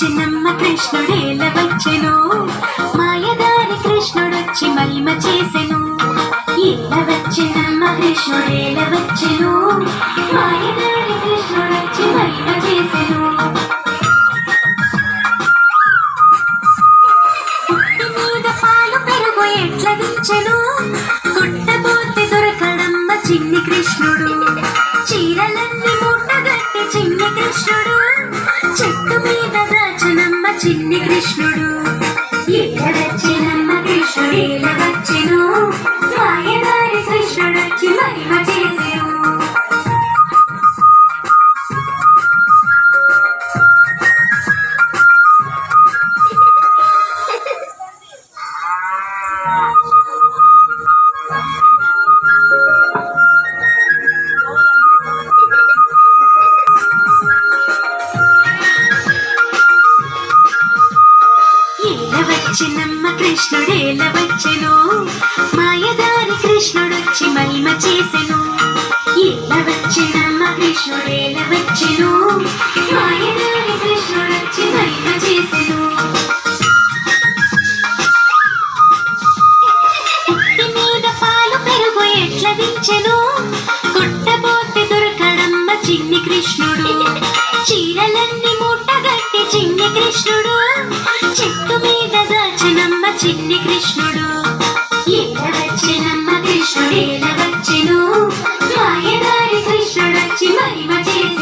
వచ్చినమ్మ కృష్ణుడేల వచ్చెను, మాయదారి కృష్ణుడొచ్చి మహిమ చేసెను. ఏల వచ్చినమ్మ కృష్ణుడేల వచ్చెను, మాయదారి కృష్ణుడొచ్చి మహిమ చేసెను. పుట్టి మీద పాలు పెరుగు ఎట్ల దించెను, కొట్టబోతే దొరకడమ్మ చిన్ని కృష్ణుడు. చీరలన్నీ మూటగట్టి చిన్ని కృష్ణుడు, చెట్టు మీద దాచనమ్మ చిన్ని కృష్ణుడు. ఎట్ల వచ్చినమ్మ కృష్ణుడేల వచ్చెను, మాయదారి కృష్ణుడొచ్చి మహిమ చేసెను. వచ్చినమ్మ కృష్ణుడేల వచ్చెను, మాయదారి కృష్ణుడొచ్చి మహిమ చేసెను. ఏల వచ్చినమ్మ కృష్ణుడేల వచ్చెను, మాయదారి కృష్ణుడొచ్చి మహిమ చేసెను. పుట్టి మీద పాలు పెరుగు ఎట్ల దించెను, కొట్టబోతే దొరకడమ్మ చిన్ని కృష్ణుడు. చీరలన్నీ మూటగట్టి చిన్ని కృష్ణుడు, చెట్టు మీద దాచనమ్మ చిన్ని కృష్ణుడు. ఏల వచ్చినమ్మ కృష్ణుడేల వచ్చెను, మాయదారి కృష్ణుడొచ్చి మహిమ చేసెను.